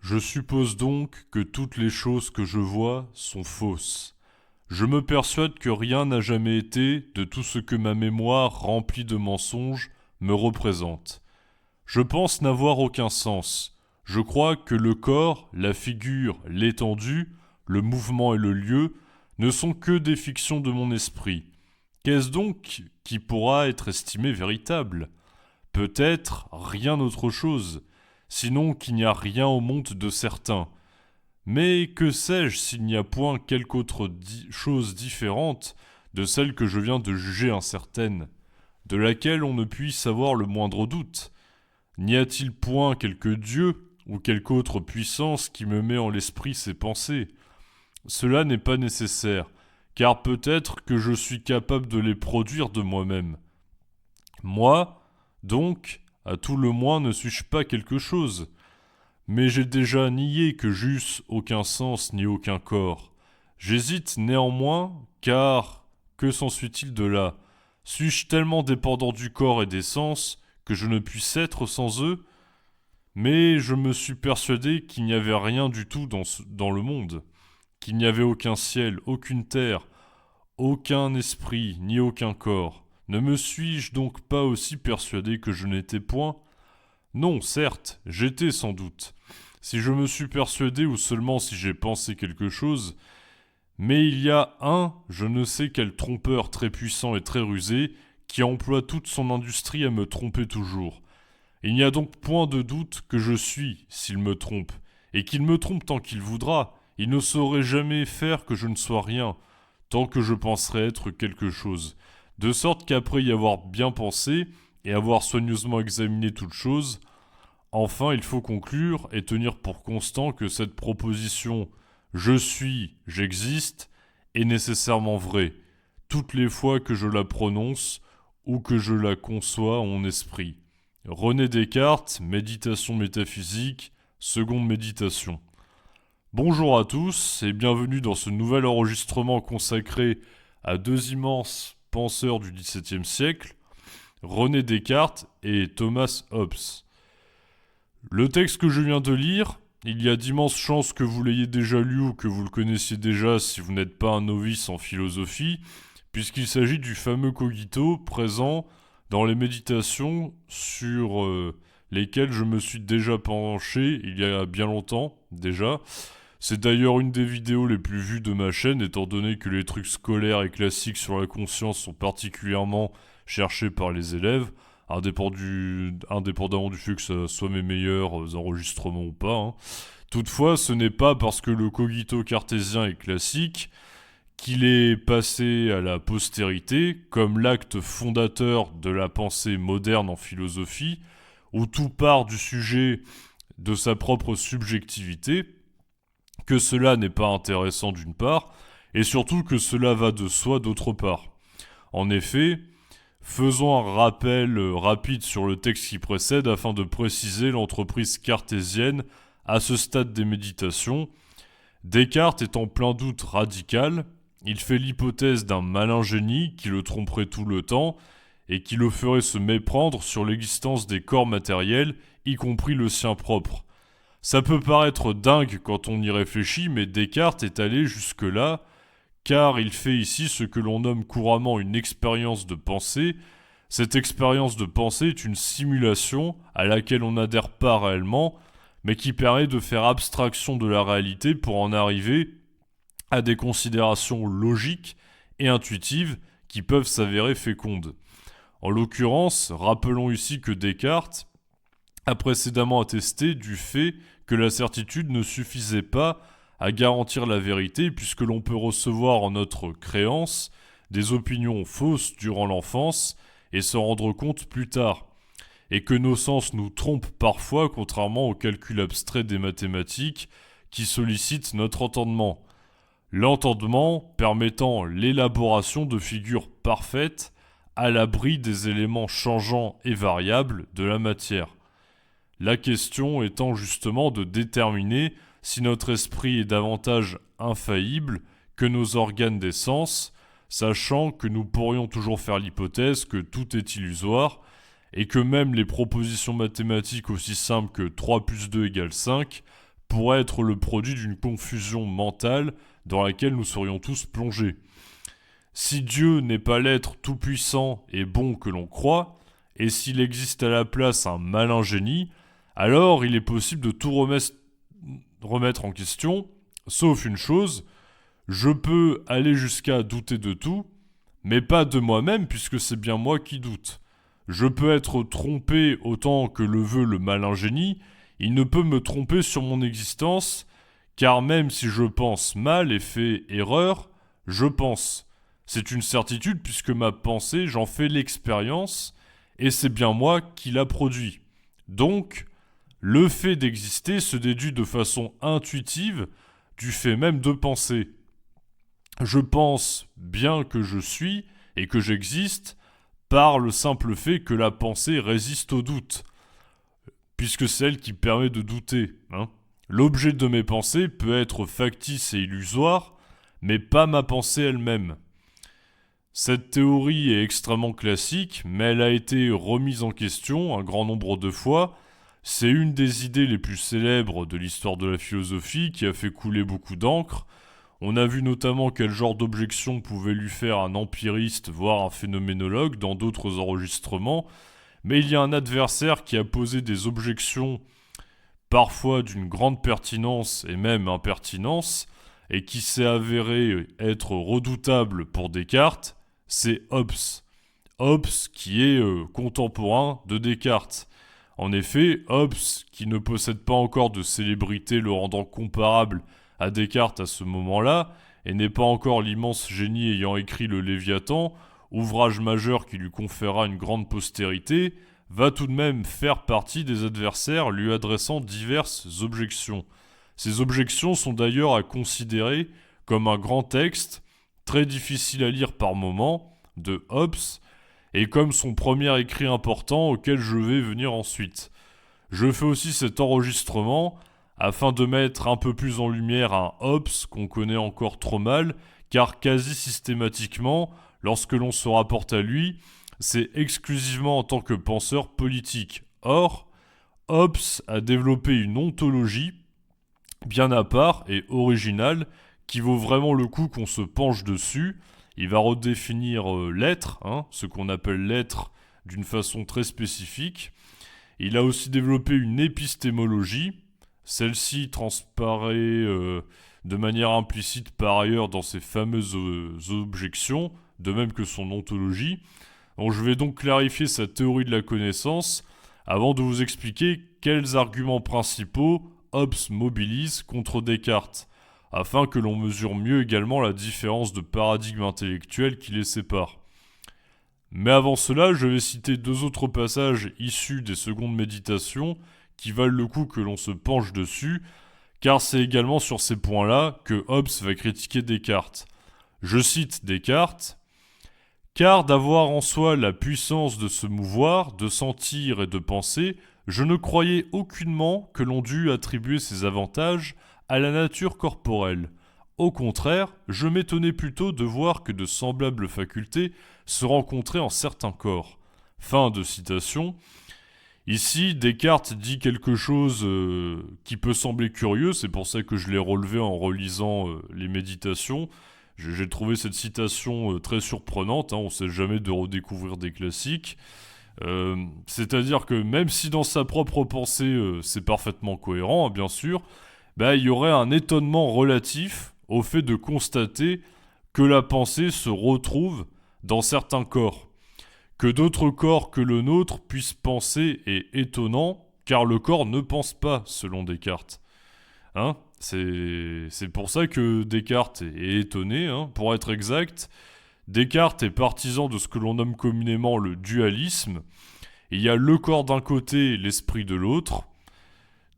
Je suppose donc que toutes les choses que je vois sont fausses. Je me persuade que rien n'a jamais été de tout ce que ma mémoire remplie de mensonges me représente. Je pense n'avoir aucun sens. Je crois que le corps, la figure, l'étendue, le mouvement et le lieu ne sont que des fictions de mon esprit. Qu'est-ce donc qui pourra être estimé véritable? Peut-être rien autre chose, sinon qu'il n'y a rien au monde de certain. Mais que sais-je s'il n'y a point quelque autre chose différente de celle que je viens de juger incertaine, de laquelle on ne puisse avoir le moindre doute? N'y a-t-il point quelque dieu ou quelque autre puissance qui me met en l'esprit ces pensées? Cela n'est pas nécessaire, car peut-être que je suis capable de les produire de moi-même. Moi, donc, à tout le moins ne suis-je pas quelque chose? Mais j'ai déjà nié que j'eusse aucun sens ni aucun corps. J'hésite néanmoins, car que s'ensuit-il de là? Suis-je tellement dépendant du corps et des sens que je ne puisse être sans eux? Mais je me suis persuadé qu'il n'y avait rien du tout dans le monde, qu'il n'y avait aucun ciel, aucune terre, aucun esprit, ni aucun corps. Ne me suis-je donc pas aussi persuadé que je n'étais point? Non, certes, j'étais sans doute. Si je me suis persuadé ou seulement si j'ai pensé quelque chose, mais il y a un, je ne sais quel trompeur très puissant et très rusé, qui emploie toute son industrie à me tromper toujours. Il n'y a donc point de doute que je suis, s'il me trompe, et qu'il me trompe tant qu'il voudra, il ne saurait jamais faire que je ne sois rien, tant que je penserai être quelque chose. De sorte qu'après y avoir bien pensé, et avoir soigneusement examiné toute chose, enfin il faut conclure et tenir pour constant que cette proposition «je suis, j'existe» est nécessairement vraie, toutes les fois que je la prononce ou que je la conçois en mon esprit. René Descartes, Méditation métaphysique, seconde méditation. Bonjour à tous et bienvenue dans ce nouvel enregistrement consacré à deux immenses penseurs du XVIIe siècle, René Descartes et Thomas Hobbes. Le texte que je viens de lire, il y a d'immenses chances que vous l'ayez déjà lu ou que vous le connaissiez déjà si vous n'êtes pas un novice en philosophie, puisqu'il s'agit du fameux cogito présent dans les méditations sur lesquelles je me suis déjà penché il y a bien longtemps déjà. C'est d'ailleurs une des vidéos les plus vues de ma chaîne, étant donné que les trucs scolaires et classiques sur la conscience sont particulièrement cherchés par les élèves, indépendamment du fait que ça soit mes meilleurs enregistrements ou pas. Hein. Toutefois, ce n'est pas parce que le cogito cartésien est classique qu'il est passé à la postérité comme l'acte fondateur de la pensée moderne en philosophie, où tout part du sujet de sa propre subjectivité, que cela n'est pas intéressant d'une part, et surtout que cela va de soi d'autre part. En effet, faisons un rappel rapide sur le texte qui précède afin de préciser l'entreprise cartésienne à ce stade des méditations. Descartes est en plein doute radical, il fait l'hypothèse d'un malin génie qui le tromperait tout le temps et qui le ferait se méprendre sur l'existence des corps matériels, y compris le sien propre. Ça peut paraître dingue quand on y réfléchit, mais Descartes est allé jusque-là, car il fait ici ce que l'on nomme couramment une expérience de pensée. Cette expérience de pensée est une simulation à laquelle on n'adhère pas réellement, mais qui permet de faire abstraction de la réalité pour en arriver à des considérations logiques et intuitives qui peuvent s'avérer fécondes. En l'occurrence, rappelons ici que Descartes a précédemment attesté du fait que la certitude ne suffisait pas à garantir la vérité puisque l'on peut recevoir en notre créance des opinions fausses durant l'enfance et se rendre compte plus tard, et que nos sens nous trompent parfois contrairement au calcul abstrait des mathématiques qui sollicitent notre entendement. L'entendement permettant l'élaboration de figures parfaites à l'abri des éléments changeants et variables de la matière. La question étant justement de déterminer si notre esprit est davantage infaillible que nos organes des sens, sachant que nous pourrions toujours faire l'hypothèse que tout est illusoire et que même les propositions mathématiques aussi simples que 3 plus 2 égale 5 pourrait être le produit d'une confusion mentale dans laquelle nous serions tous plongés. Si Dieu n'est pas l'être tout-puissant et bon que l'on croit, et s'il existe à la place un malin génie, alors il est possible de tout remettre en question, sauf une chose, je peux aller jusqu'à douter de tout, mais pas de moi-même puisque c'est bien moi qui doute. Je peux être trompé autant que le veut le malin génie, il ne peut me tromper sur mon existence, car même si je pense mal et fais erreur, je pense. C'est une certitude puisque ma pensée, j'en fais l'expérience, et c'est bien moi qui la produit. Donc, le fait d'exister se déduit de façon intuitive du fait même de penser. Je pense bien que je suis et que j'existe par le simple fait que la pensée résiste au doute, puisque c'est elle qui permet de douter. L'objet de mes pensées peut être factice et illusoire, mais pas ma pensée elle-même. Cette théorie est extrêmement classique, mais elle a été remise en question un grand nombre de fois. C'est une des idées les plus célèbres de l'histoire de la philosophie qui a fait couler beaucoup d'encre. On a vu notamment quel genre d'objection pouvait lui faire un empiriste, voire un phénoménologue, dans d'autres enregistrements. Mais il y a un adversaire qui a posé des objections, parfois d'une grande pertinence et même impertinence, et qui s'est avéré être redoutable pour Descartes, c'est Hobbes. Hobbes qui est contemporain de Descartes. En effet, Hobbes, qui ne possède pas encore de célébrité le rendant comparable à Descartes à ce moment-là, et n'est pas encore l'immense génie ayant écrit le Léviathan, ouvrage majeur qui lui conférera une grande postérité, va tout de même faire partie des adversaires lui adressant diverses objections. Ces objections sont d'ailleurs à considérer comme un grand texte, très difficile à lire par moments, de Hobbes, et comme son premier écrit important auquel je vais venir ensuite. Je fais aussi cet enregistrement afin de mettre un peu plus en lumière un Hobbes qu'on connaît encore trop mal, car quasi systématiquement, lorsque l'on se rapporte à lui, c'est exclusivement en tant que penseur politique. Or, Hobbes a développé une ontologie bien à part et originale qui vaut vraiment le coup qu'on se penche dessus. Il va redéfinir l'être, ce qu'on appelle l'être d'une façon très spécifique. Il a aussi développé une épistémologie. Celle-ci transparaît de manière implicite par ailleurs dans ses fameuses objections, de même que son ontologie. Donc je vais donc clarifier sa théorie de la connaissance avant de vous expliquer quels arguments principaux Hobbes mobilise contre Descartes, afin que l'on mesure mieux également la différence de paradigme intellectuel qui les sépare. Mais avant cela, je vais citer deux autres passages issus des secondes méditations qui valent le coup que l'on se penche dessus, car c'est également sur ces points-là que Hobbes va critiquer Descartes. Je cite Descartes, « Car d'avoir en soi la puissance de se mouvoir, de sentir et de penser, je ne croyais aucunement que l'on dût attribuer ces avantages à la nature corporelle. Au contraire, je m'étonnais plutôt de voir que de semblables facultés se rencontraient en certains corps. » Fin de citation. Ici, Descartes dit quelque chose qui peut sembler curieux, c'est pour ça que je l'ai relevé en relisant les méditations. J'ai trouvé cette citation très surprenante, on ne sait jamais de redécouvrir des classiques. C'est-à-dire que même si dans sa propre pensée c'est parfaitement cohérent, bien sûr, il y aurait un étonnement relatif au fait de constater que la pensée se retrouve dans certains corps. Que d'autres corps que le nôtre puissent penser est étonnant, car le corps ne pense pas, selon Descartes. C'est pour ça que Descartes est étonné, pour être exact. Descartes est partisan de ce que l'on nomme communément le dualisme. Il y a le corps d'un côté et l'esprit de l'autre.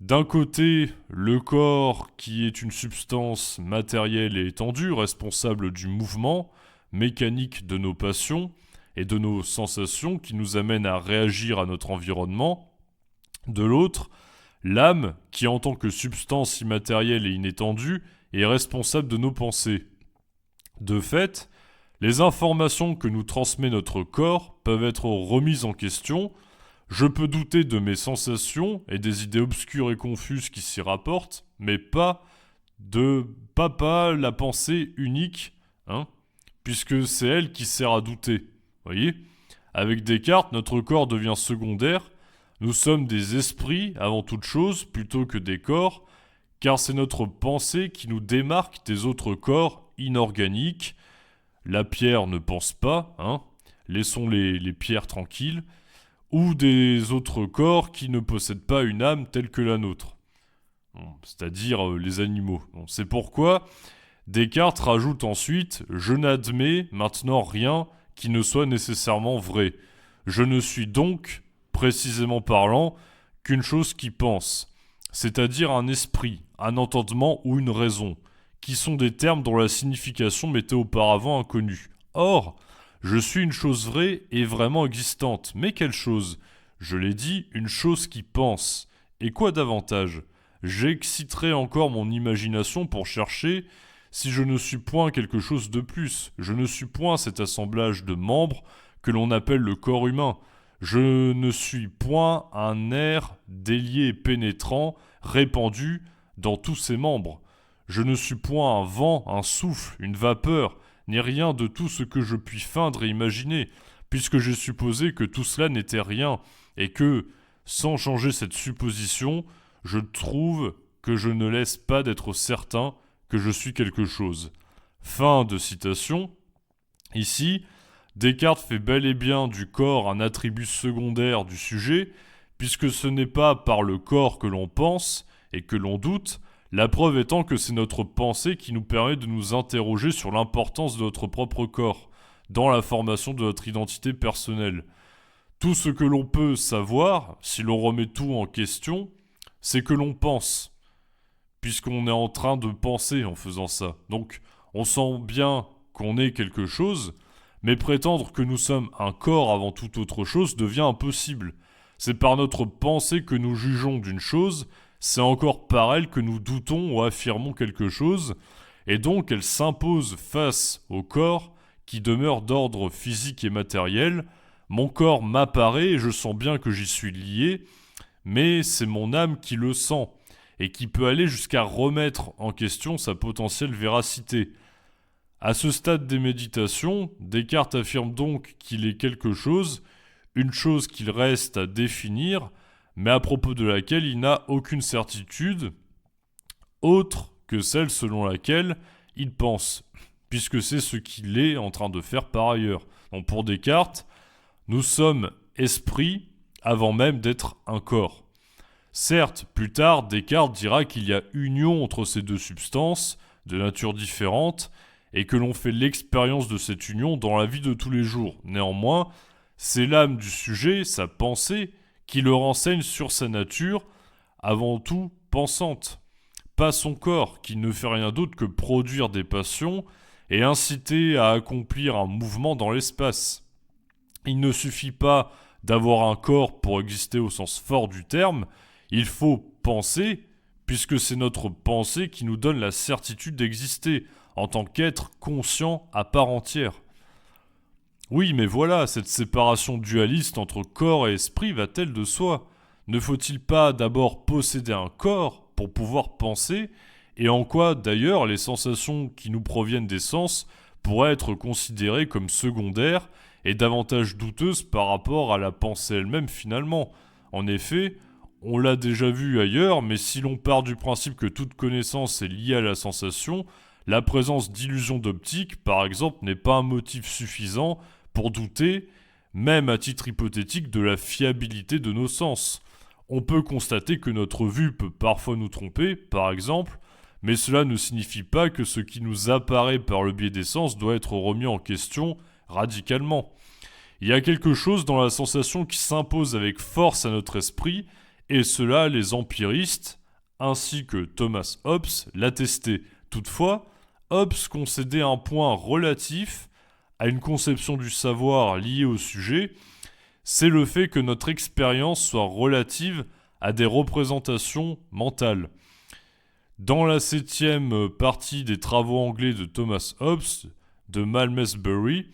D'un côté, le corps qui est une substance matérielle et étendue, responsable du mouvement mécanique de nos passions et de nos sensations qui nous amènent à réagir à notre environnement. De l'autre, l'âme qui en tant que substance immatérielle et inétendue est responsable de nos pensées. De fait, les informations que nous transmet notre corps peuvent être remises en question. Je peux douter de mes sensations et des idées obscures et confuses qui s'y rapportent, mais pas la pensée unique, hein, puisque c'est elle qui sert à douter. Voyez ? Avec Descartes, notre corps devient secondaire. Nous sommes des esprits avant toute chose plutôt que des corps, car c'est notre pensée qui nous démarque des autres corps inorganiques. La pierre ne pense pas, hein, laissons les pierres tranquilles, ou des autres corps qui ne possèdent pas une âme telle que la nôtre, c'est-à-dire les animaux. C'est pourquoi Descartes rajoute ensuite « Je n'admets maintenant rien qui ne soit nécessairement vrai. Je ne suis donc, précisément parlant, qu'une chose qui pense, c'est-à-dire un esprit, un entendement ou une raison, qui sont des termes dont la signification m'était auparavant inconnue. Or, je suis une chose vraie et vraiment existante. Mais quelle chose ? Je l'ai dit, une chose qui pense. Et quoi davantage ? J'exciterai encore mon imagination pour chercher si je ne suis point quelque chose de plus. Je ne suis point cet assemblage de membres que l'on appelle le corps humain. Je ne suis point un air délié et pénétrant, répandu dans tous ses membres. Je ne suis point un vent, un souffle, une vapeur, ni rien de tout ce que je puis feindre et imaginer, puisque j'ai supposé que tout cela n'était rien, et que, sans changer cette supposition, je trouve que je ne laisse pas d'être certain que je suis quelque chose. Fin de citation. Ici, Descartes fait bel et bien du corps un attribut secondaire du sujet, puisque ce n'est pas par le corps que l'on pense et que l'on doute, la preuve étant que c'est notre pensée qui nous permet de nous interroger sur l'importance de notre propre corps, dans la formation de notre identité personnelle. Tout ce que l'on peut savoir, si l'on remet tout en question, c'est que l'on pense, puisqu'on est en train de penser en faisant ça. Donc, on sent bien qu'on est quelque chose, mais prétendre que nous sommes un corps avant toute autre chose devient impossible. C'est par notre pensée que nous jugeons d'une chose, c'est encore par elle que nous doutons ou affirmons quelque chose, et donc elle s'impose face au corps qui demeure d'ordre physique et matériel. Mon corps m'apparaît et je sens bien que j'y suis lié, mais c'est mon âme qui le sent, et qui peut aller jusqu'à remettre en question sa potentielle véracité. À ce stade des méditations, Descartes affirme donc qu'il est quelque chose, une chose qu'il reste à définir, mais à propos de laquelle il n'a aucune certitude, autre que celle selon laquelle il pense, puisque c'est ce qu'il est en train de faire par ailleurs. Donc pour Descartes, nous sommes esprit avant même d'être un corps. Certes, plus tard, Descartes dira qu'il y a union entre ces deux substances, de nature différente, et que l'on fait l'expérience de cette union dans la vie de tous les jours. Néanmoins, c'est l'âme du sujet, sa pensée, qui le renseigne sur sa nature, avant tout pensante. Pas son corps, qui ne fait rien d'autre que produire des passions et inciter à accomplir un mouvement dans l'espace. Il ne suffit pas d'avoir un corps pour exister au sens fort du terme, il faut penser, puisque c'est notre pensée qui nous donne la certitude d'exister, en tant qu'être conscient à part entière. Oui, mais voilà, cette séparation dualiste entre corps et esprit va-t-elle de soi ? Ne faut-il pas d'abord posséder un corps pour pouvoir penser ? Et en quoi, d'ailleurs, les sensations qui nous proviennent des sens pourraient être considérées comme secondaires et davantage douteuses par rapport à la pensée elle-même finalement ? En effet, on l'a déjà vu ailleurs, mais si l'on part du principe que toute connaissance est liée à la sensation, la présence d'illusions d'optique, par exemple, n'est pas un motif suffisant pour douter, même à titre hypothétique, de la fiabilité de nos sens. On peut constater que notre vue peut parfois nous tromper, par exemple, mais cela ne signifie pas que ce qui nous apparaît par le biais des sens doit être remis en question radicalement. Il y a quelque chose dans la sensation qui s'impose avec force à notre esprit, et cela les empiristes, ainsi que Thomas Hobbes, l'attestaient. Toutefois, Hobbes concédait un point relatif à une conception du savoir liée au sujet, c'est le fait que notre expérience soit relative à des représentations mentales. Dans la 7e partie des travaux anglais de Thomas Hobbes, de Malmesbury,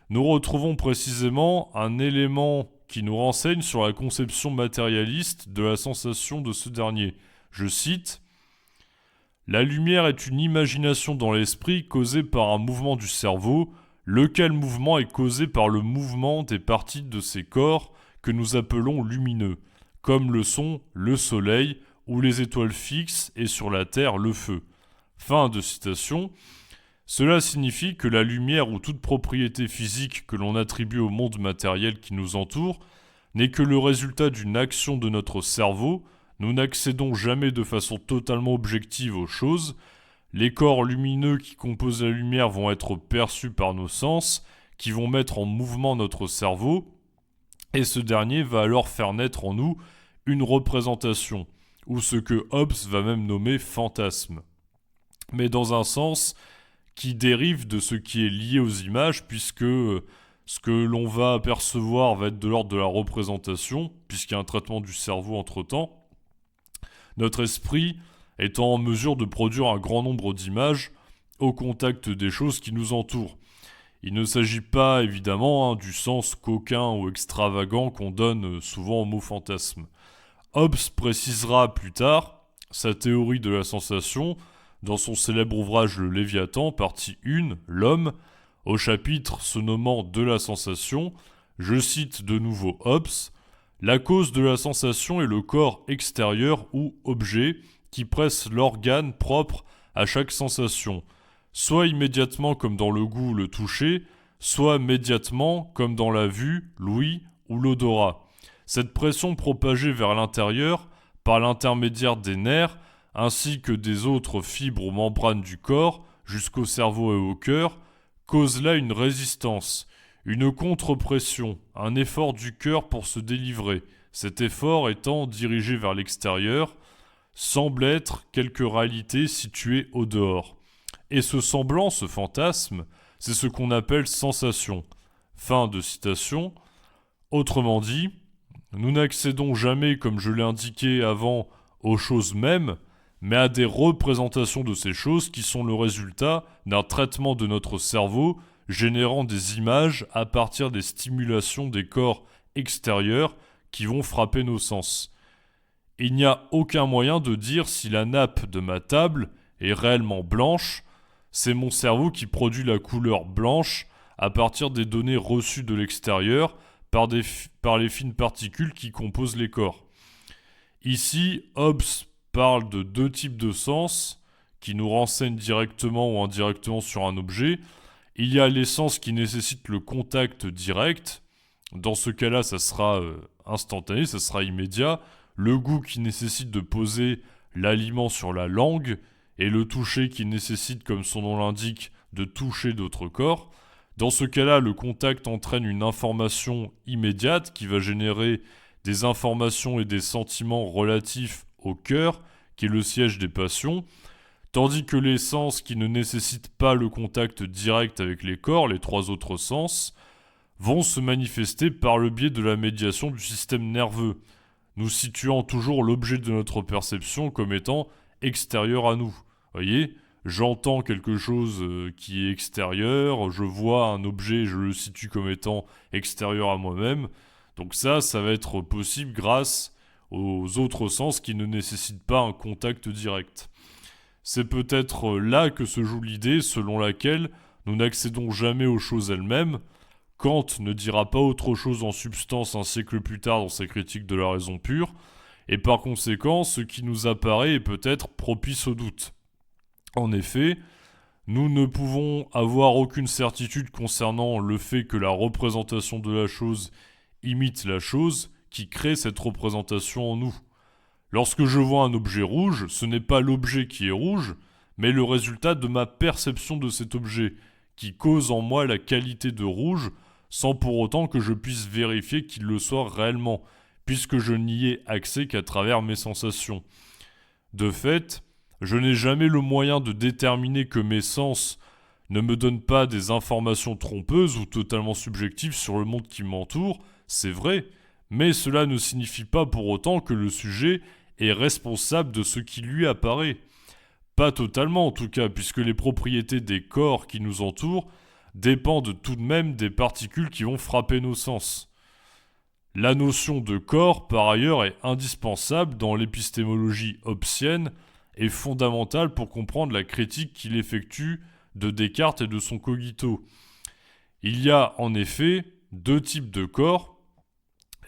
nous retrouvons précisément un élément qui nous renseigne sur la conception matérialiste de la sensation de ce dernier. Je cite La lumière est une imagination dans l'esprit causée par un mouvement du cerveau, lequel mouvement est causé par le mouvement des parties de ces corps que nous appelons lumineux, comme le sont le soleil ou les étoiles fixes et sur la Terre le feu. Fin de citation. Cela signifie que la lumière ou toute propriété physique que l'on attribue au monde matériel qui nous entoure n'est que le résultat d'une action de notre cerveau. Nous n'accédons jamais de façon totalement objective aux choses. Les corps lumineux qui composent la lumière vont être perçus par nos sens, qui vont mettre en mouvement notre cerveau, et ce dernier va alors faire naître en nous une représentation, ou ce que Hobbes va même nommer fantasme. Mais dans un sens qui dérive de ce qui est lié aux images, puisque ce que l'on va apercevoir va être de l'ordre de la représentation, puisqu'il y a un traitement du cerveau entre-temps. Notre esprit étant en mesure de produire un grand nombre d'images au contact des choses qui nous entourent. Il ne s'agit pas évidemment du sens coquin ou extravagant qu'on donne souvent au mot fantasme. Hobbes précisera plus tard sa théorie de la sensation dans son célèbre ouvrage Le Léviathan, partie 1, L'homme, au chapitre se nommant De la sensation. Je cite de nouveau Hobbes. La cause de la sensation est le corps extérieur ou objet qui presse l'organe propre à chaque sensation, soit immédiatement comme dans le goût ou le toucher, soit médiatement comme dans la vue, l'ouïe ou l'odorat. Cette pression propagée vers l'intérieur, par l'intermédiaire des nerfs, ainsi que des autres fibres ou membranes du corps, jusqu'au cerveau et au cœur, cause là une résistance, une contre-pression, un effort du cœur pour se délivrer. Cet effort étant dirigé vers l'extérieur, semble être quelque réalité située au dehors. Et ce semblant, ce fantasme, c'est ce qu'on appelle sensation. Fin de citation. Autrement dit, nous n'accédons jamais, comme je l'ai indiqué avant, aux choses mêmes, mais à des représentations de ces choses qui sont le résultat d'un traitement de notre cerveau générant des images à partir des stimulations des corps extérieurs qui vont frapper nos sens. Il n'y a aucun moyen de dire si la nappe de ma table est réellement blanche. C'est mon cerveau qui produit la couleur blanche à partir des données reçues de l'extérieur par les fines particules qui composent les corps. Ici, Hobbes parle de deux types de sens qui nous renseignent directement ou indirectement sur un objet. Il y a les sens qui nécessitent le contact direct. Dans ce cas-là, ça sera instantané, ça sera immédiat. Le goût qui nécessite de poser l'aliment sur la langue et le toucher qui nécessite, comme son nom l'indique, de toucher d'autres corps. Dans ce cas-là, le contact entraîne une information immédiate qui va générer des informations et des sentiments relatifs au cœur, qui est le siège des passions, tandis que les sens qui ne nécessitent pas le contact direct avec les corps, les trois autres sens, vont se manifester par le biais de la médiation du système nerveux, nous situant toujours l'objet de notre perception comme étant extérieur à nous. Voyez, j'entends quelque chose qui est extérieur, je vois un objet, je le situe comme étant extérieur à moi-même. Donc ça va être possible grâce aux autres sens qui ne nécessitent pas un contact direct. C'est peut-être là que se joue l'idée selon laquelle nous n'accédons jamais aux choses elles-mêmes. Kant ne dira pas autre chose en substance un siècle plus tard dans sa critique de la raison pure, et par conséquent, ce qui nous apparaît est peut-être propice au doute. En effet, nous ne pouvons avoir aucune certitude concernant le fait que la représentation de la chose imite la chose qui crée cette représentation en nous. Lorsque je vois un objet rouge, ce n'est pas l'objet qui est rouge, mais le résultat de ma perception de cet objet, qui cause en moi la qualité de rouge, sans pour autant que je puisse vérifier qu'il le soit réellement, puisque je n'y ai accès qu'à travers mes sensations. De fait, je n'ai jamais le moyen de déterminer que mes sens ne me donnent pas des informations trompeuses ou totalement subjectives sur le monde qui m'entoure, c'est vrai, mais cela ne signifie pas pour autant que le sujet est responsable de ce qui lui apparaît. Pas totalement en tout cas, puisque les propriétés des corps qui nous entourent dépendent tout de même des particules qui vont frapper nos sens. La notion de corps, par ailleurs, est indispensable dans l'épistémologie hobbesienne, est fondamentale pour comprendre la critique qu'il effectue de Descartes et de son cogito. Il y a en effet deux types de corps,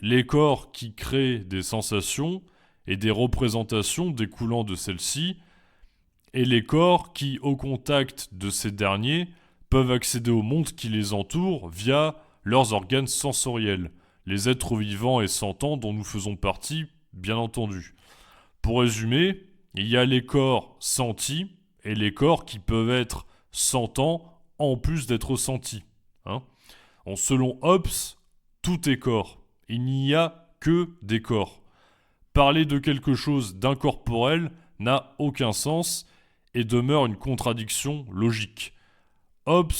les corps qui créent des sensations et des représentations découlant de celles-ci, et les corps qui, au contact de ces derniers, peuvent accéder au monde qui les entoure via leurs organes sensoriels, les êtres vivants et sentants dont nous faisons partie, bien entendu. Pour résumer, il y a les corps sentis et les corps qui peuvent être sentants en plus d'être sentis. Selon Hobbes, tout est corps. Il n'y a que des corps. Parler de quelque chose d'incorporel n'a aucun sens et demeure une contradiction logique. Hobbes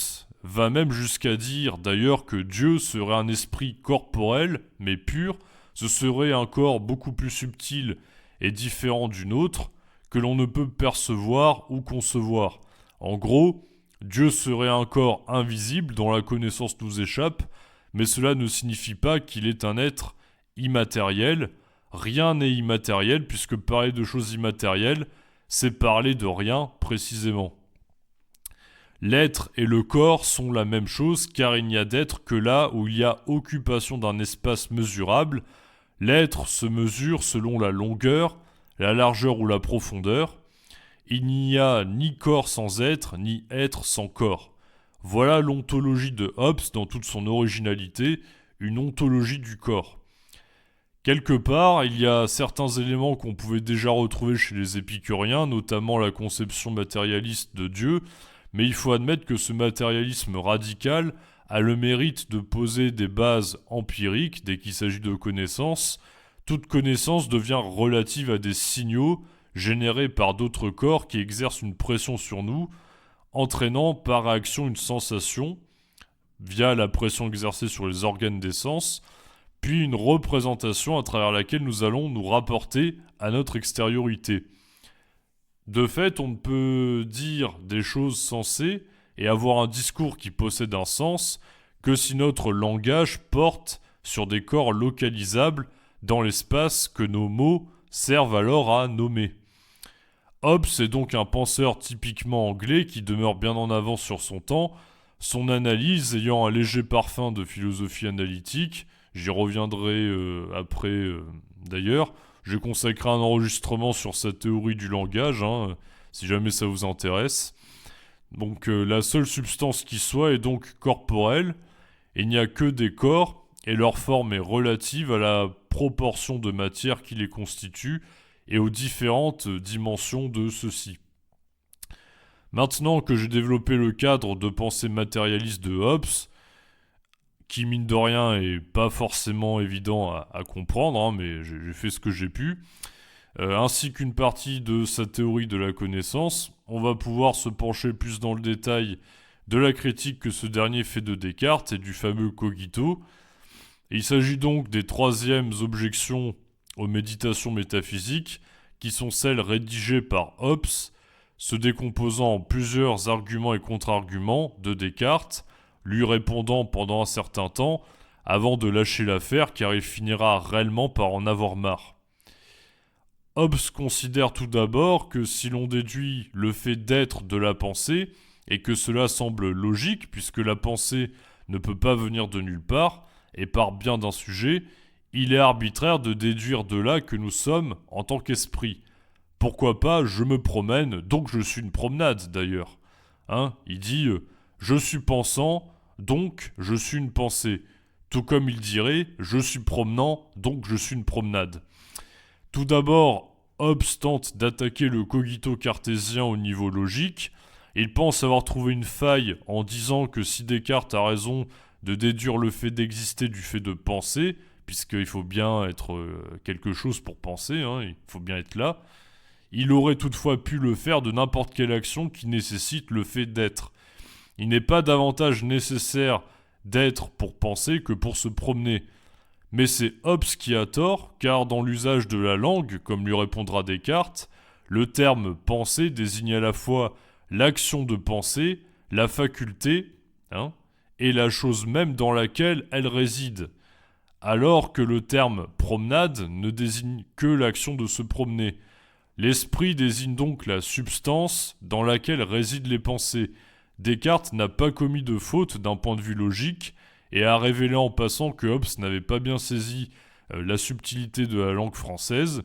va même jusqu'à dire d'ailleurs que Dieu serait un esprit corporel, mais pur, ce serait un corps beaucoup plus subtil et différent du nôtre, que l'on ne peut percevoir ou concevoir. En gros, Dieu serait un corps invisible dont la connaissance nous échappe, mais cela ne signifie pas qu'il est un être immatériel. Rien n'est immatériel, puisque parler de choses immatérielles, c'est parler de rien précisément. L'être et le corps sont la même chose, car il n'y a d'être que là où il y a occupation d'un espace mesurable. L'être se mesure selon la longueur, la largeur ou la profondeur. Il n'y a ni corps sans être, ni être sans corps. Voilà l'ontologie de Hobbes dans toute son originalité, une ontologie du corps. Quelque part, il y a certains éléments qu'on pouvait déjà retrouver chez les épicuriens, notamment la conception matérialiste de Dieu, mais il faut admettre que ce matérialisme radical a le mérite de poser des bases empiriques dès qu'il s'agit de connaissances. Toute connaissance devient relative à des signaux générés par d'autres corps qui exercent une pression sur nous, entraînant par réaction une sensation, via la pression exercée sur les organes des sens, puis une représentation à travers laquelle nous allons nous rapporter à notre extériorité. De fait, on ne peut dire des choses sensées et avoir un discours qui possède un sens que si notre langage porte sur des corps localisables dans l'espace que nos mots servent alors à nommer. Hobbes est donc un penseur typiquement anglais qui demeure bien en avance sur son temps, son analyse ayant un léger parfum de philosophie analytique. J'y reviendrai après d'ailleurs. J'ai consacré un enregistrement sur sa théorie du langage, si jamais ça vous intéresse. Donc la seule substance qui soit est donc corporelle. Il n'y a que des corps et leur forme est relative à la proportion de matière qui les constitue et aux différentes dimensions de ceux-ci. Maintenant que j'ai développé le cadre de pensée matérialiste de Hobbes, qui mine de rien est pas forcément évident à comprendre, mais j'ai fait ce que j'ai pu, ainsi qu'une partie de sa théorie de la connaissance, on va pouvoir se pencher plus dans le détail de la critique que ce dernier fait de Descartes et du fameux cogito. Il s'agit donc des troisièmes objections aux méditations métaphysiques, qui sont celles rédigées par Hobbes, se décomposant en plusieurs arguments et contre-arguments de Descartes, lui répondant pendant un certain temps, avant de lâcher l'affaire car il finira réellement par en avoir marre. Hobbes considère tout d'abord que si l'on déduit le fait d'être de la pensée, et que cela semble logique puisque la pensée ne peut pas venir de nulle part, et part bien d'un sujet, il est arbitraire de déduire de là que nous sommes en tant qu'esprit. Pourquoi pas je me promène, donc je suis une promenade d'ailleurs. Il dit je suis pensant, donc je suis une pensée. Tout comme il dirait je suis promenant, donc je suis une promenade. Tout d'abord, Hobbes tente d'attaquer le cogito cartésien au niveau logique. Il pense avoir trouvé une faille en disant que si Descartes a raison de déduire le fait d'exister du fait de penser, puisqu'il faut bien être quelque chose pour penser, il faut bien être là, il aurait toutefois pu le faire de n'importe quelle action qui nécessite le fait d'être. Il n'est pas davantage nécessaire d'être pour penser que pour se promener. Mais c'est Hobbes qui a tort, car dans l'usage de la langue, comme lui répondra Descartes, le terme « penser » désigne à la fois l'action de penser, la faculté, et la chose même dans laquelle elle réside, alors que le terme « promenade » ne désigne que l'action de se promener. L'esprit désigne donc la substance dans laquelle résident les pensées. Descartes n'a pas commis de faute d'un point de vue logique et a révélé en passant que Hobbes n'avait pas bien saisi la subtilité de la langue française.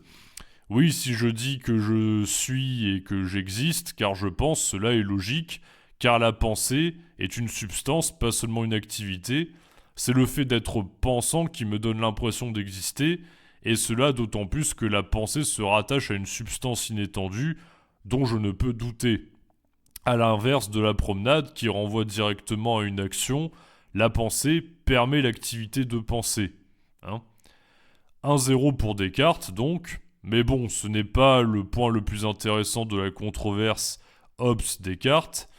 Oui, si je dis que je suis et que j'existe, car je pense, cela est logique, car la pensée est une substance, pas seulement une activité. C'est le fait d'être pensant qui me donne l'impression d'exister, et cela d'autant plus que la pensée se rattache à une substance inétendue dont je ne peux douter. À l'inverse de la promenade qui renvoie directement à une action, la pensée permet l'activité de penser. 1-0 pour Descartes donc, mais bon, ce n'est pas le point le plus intéressant de la controverse Hobbes-Descartes,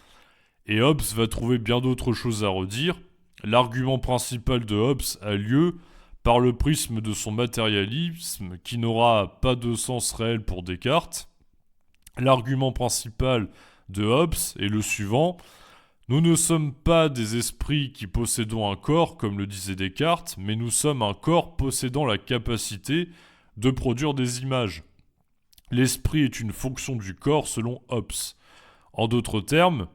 et Hobbes va trouver bien d'autres choses à redire. L'argument principal de Hobbes a lieu par le prisme de son matérialisme qui n'aura pas de sens réel pour Descartes. L'argument principal de Hobbes est le suivant: nous ne sommes pas des esprits qui possédons un corps, comme le disait Descartes, mais nous sommes un corps possédant la capacité de produire des images. L'esprit est une fonction du corps selon Hobbes. En d'autres termes,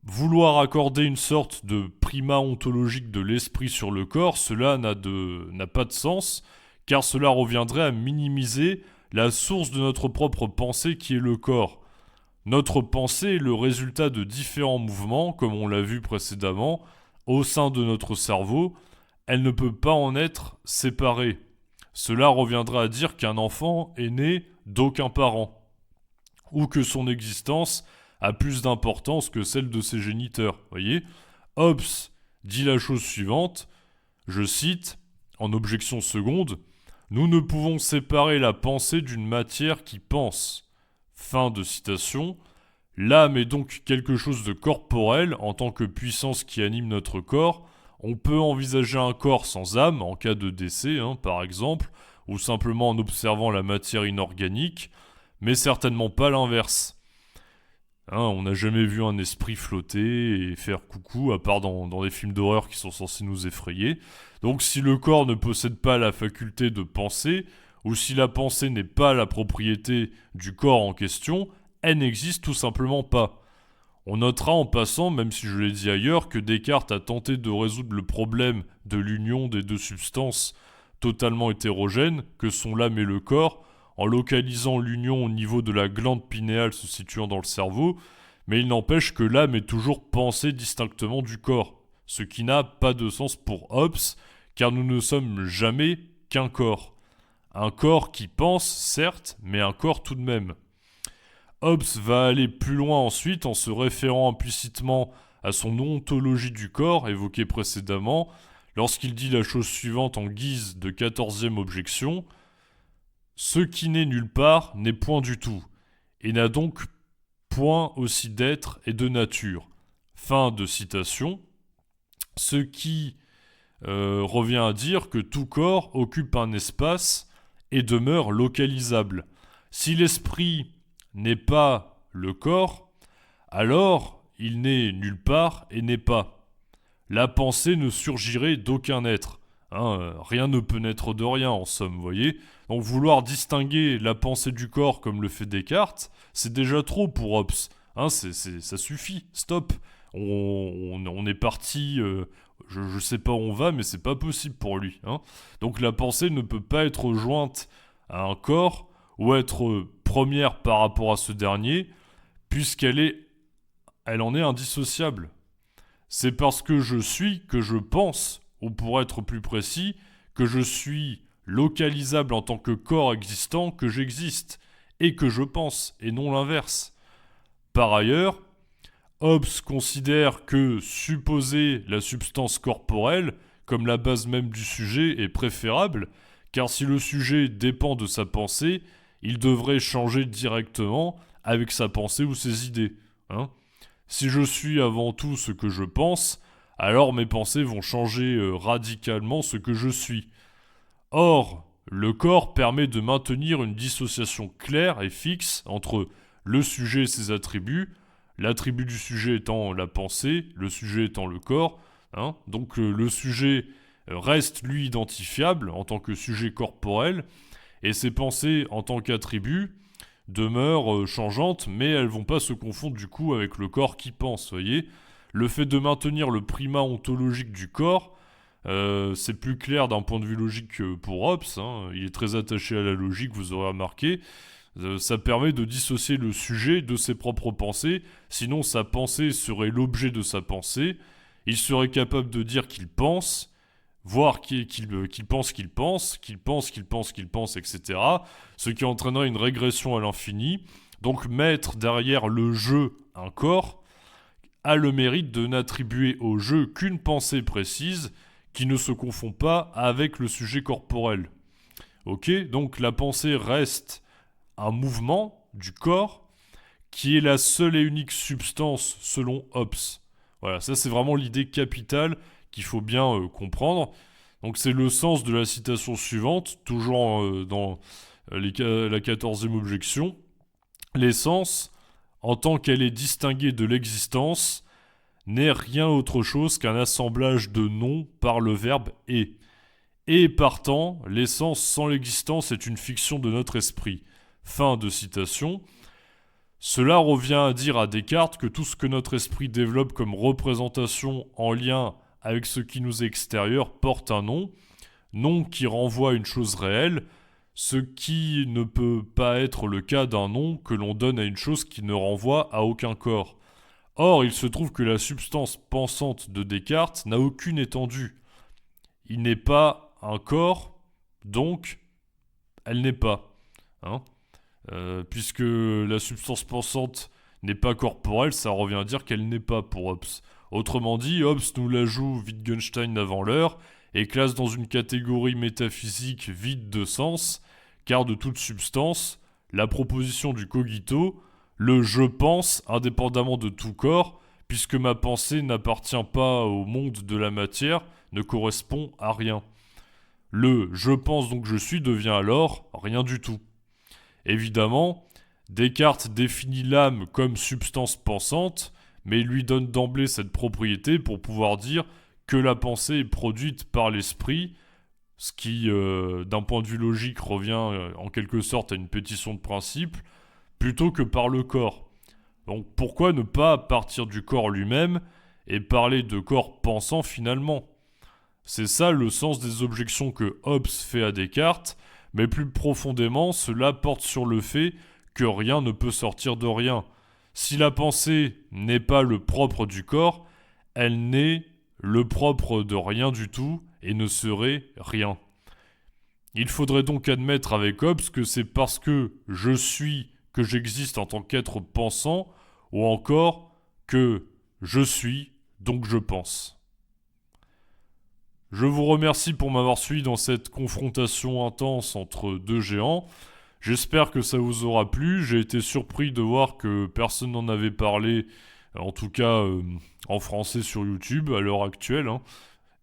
vouloir accorder une sorte de primat ontologique de l'esprit sur le corps, cela n'a pas de sens, car cela reviendrait à minimiser la source de notre propre pensée qui est le corps. Notre pensée est le résultat de différents mouvements, comme on l'a vu précédemment, au sein de notre cerveau. Elle ne peut pas en être séparée. Cela reviendra à dire qu'un enfant est né d'aucun parent, ou que son existence a plus d'importance que celle de ses géniteurs. Voyez, Hobbes dit la chose suivante, je cite, en objection seconde, « Nous ne pouvons séparer la pensée d'une matière qui pense. » Fin de citation. L'âme est donc quelque chose de corporel en tant que puissance qui anime notre corps. On peut envisager un corps sans âme en cas de décès, par exemple, ou simplement en observant la matière inorganique, mais certainement pas l'inverse. On n'a jamais vu un esprit flotter et faire coucou, à part dans des films d'horreur qui sont censés nous effrayer. Donc si le corps ne possède pas la faculté de penser, ou si la pensée n'est pas la propriété du corps en question, elle n'existe tout simplement pas. On notera en passant, même si je l'ai dit ailleurs, que Descartes a tenté de résoudre le problème de l'union des deux substances totalement hétérogènes, que sont l'âme et le corps, en localisant l'union au niveau de la glande pinéale se situant dans le cerveau, mais il n'empêche que l'âme est toujours pensée distinctement du corps, ce qui n'a pas de sens pour Hobbes, car nous ne sommes jamais qu'un corps. Un corps qui pense, certes, mais un corps tout de même. Hobbes va aller plus loin ensuite en se référant implicitement à son ontologie du corps évoquée précédemment, lorsqu'il dit la chose suivante en guise de 14e objection: ce qui n'est nulle part n'est point du tout, et n'a donc point aussi d'être et de nature. Fin de citation. Ce qui revient à dire que tout corps occupe un espace et demeure localisable. Si l'esprit n'est pas le corps, alors il n'est nulle part et n'est pas. La pensée ne surgirait d'aucun être. Rien ne peut naître de rien, en somme, vous voyez. Donc vouloir distinguer la pensée du corps comme le fait Descartes, c'est déjà trop pour Hobbes. Ça suffit, stop. On est parti, je sais pas où on va, mais c'est pas possible pour lui. Donc la pensée ne peut pas être jointe à un corps ou être première par rapport à ce dernier, puisqu'elle en est indissociable. C'est parce que je suis que je pense, ou pour être plus précis, que je suis localisable en tant que corps existant que j'existe, et que je pense, et non l'inverse. Par ailleurs, Hobbes considère que supposer la substance corporelle comme la base même du sujet est préférable, car si le sujet dépend de sa pensée, il devrait changer directement avec sa pensée ou ses idées. Si je suis avant tout ce que je pense, alors mes pensées vont changer radicalement ce que je suis. Or, le corps permet de maintenir une dissociation claire et fixe entre le sujet et ses attributs, l'attribut du sujet étant la pensée, le sujet étant le corps. Donc le sujet reste, lui, identifiable en tant que sujet corporel, et ses pensées en tant qu'attribut demeurent changeantes, mais elles vont pas se confondre du coup avec le corps qui pense, voyez. Le fait de maintenir le primat ontologique du corps, c'est plus clair d'un point de vue logique que pour Hobbes, hein. Il est très attaché à la logique, vous aurez remarqué. Ça permet de dissocier le sujet de ses propres pensées, sinon sa pensée serait l'objet de sa pensée. Il serait capable de dire qu'il pense, voire qu'il pense qu'il pense, qu'il pense qu'il pense qu'il pense, etc. Ce qui entraînerait une régression à l'infini. Donc mettre derrière le jeu un corps a le mérite de n'attribuer au jeu qu'une pensée précise qui ne se confond pas avec le sujet corporel. Ok, donc la pensée reste un mouvement du corps qui est la seule et unique substance selon Hobbes. Voilà, ça c'est vraiment l'idée capitale qu'il faut bien comprendre. Donc c'est le sens de la citation suivante, toujours dans la 14e objection. L'essence, en tant qu'elle est distinguée de l'existence, n'est rien autre chose qu'un assemblage de noms par le verbe « est ». Et partant, l'essence sans l'existence est une fiction de notre esprit. Fin de citation. Cela revient à dire à Descartes que tout ce que notre esprit développe comme représentation en lien avec ce qui nous est extérieur porte un nom, nom qui renvoie à une chose réelle, ce qui ne peut pas être le cas d'un nom que l'on donne à une chose qui ne renvoie à aucun corps. Or, il se trouve que la substance pensante de Descartes n'a aucune étendue. Il n'est pas un corps, donc elle n'est pas. Hein, puisque la substance pensante n'est pas corporelle, ça revient à dire qu'elle n'est pas pour Hobbes. Autrement dit, Hobbes nous la joue Wittgenstein avant l'heure et classe dans une catégorie métaphysique vide de sens, car de toute substance, la proposition du cogito, le je pense indépendamment de tout corps, puisque ma pensée n'appartient pas au monde de la matière, ne correspond à rien. Le je pense donc je suis devient alors rien du tout. Évidemment, Descartes définit l'âme comme substance pensante, mais il lui donne d'emblée cette propriété pour pouvoir dire que la pensée est produite par l'esprit, ce qui, d'un point de vue logique, revient en quelque sorte à une pétition de principe, plutôt que par le corps. Donc pourquoi ne pas partir du corps lui-même et parler de corps pensant finalement ? C'est ça le sens des objections que Hobbes fait à Descartes, mais plus profondément, cela porte sur le fait que rien ne peut sortir de rien. Si la pensée n'est pas le propre du corps, elle n'est le propre de rien du tout et ne serait rien. Il faudrait donc admettre avec Hobbes que c'est parce que je suis que j'existe en tant qu'être pensant, ou encore que je suis, donc je pense. Je vous remercie pour m'avoir suivi dans cette confrontation intense entre deux géants. J'espère que ça vous aura plu. J'ai été surpris de voir que personne n'en avait parlé, en tout cas en français sur YouTube à l'heure actuelle.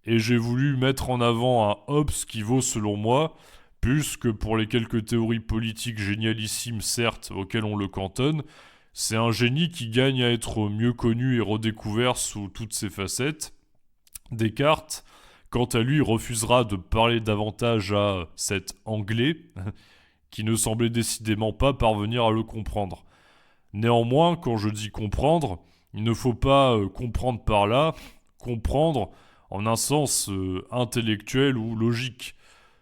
Et j'ai voulu mettre en avant un Hobbes qui vaut, selon moi, plus que pour les quelques théories politiques génialissimes, certes, auxquelles on le cantonne. C'est un génie qui gagne à être mieux connu et redécouvert sous toutes ses facettes. Descartes, quant à lui, refusera de parler davantage à cet Anglais, qui ne semblait décidément pas parvenir à le comprendre. Néanmoins, quand je dis comprendre, il ne faut pas comprendre par là, comprendre en un sens intellectuel ou logique.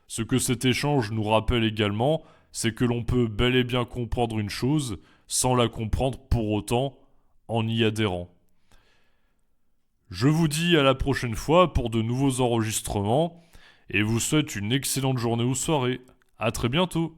Ce que cet échange nous rappelle également, c'est que l'on peut bel et bien comprendre une chose sans la comprendre pour autant en y adhérant. Je vous dis à la prochaine fois pour de nouveaux enregistrements et vous souhaite une excellente journée ou soirée. À très bientôt.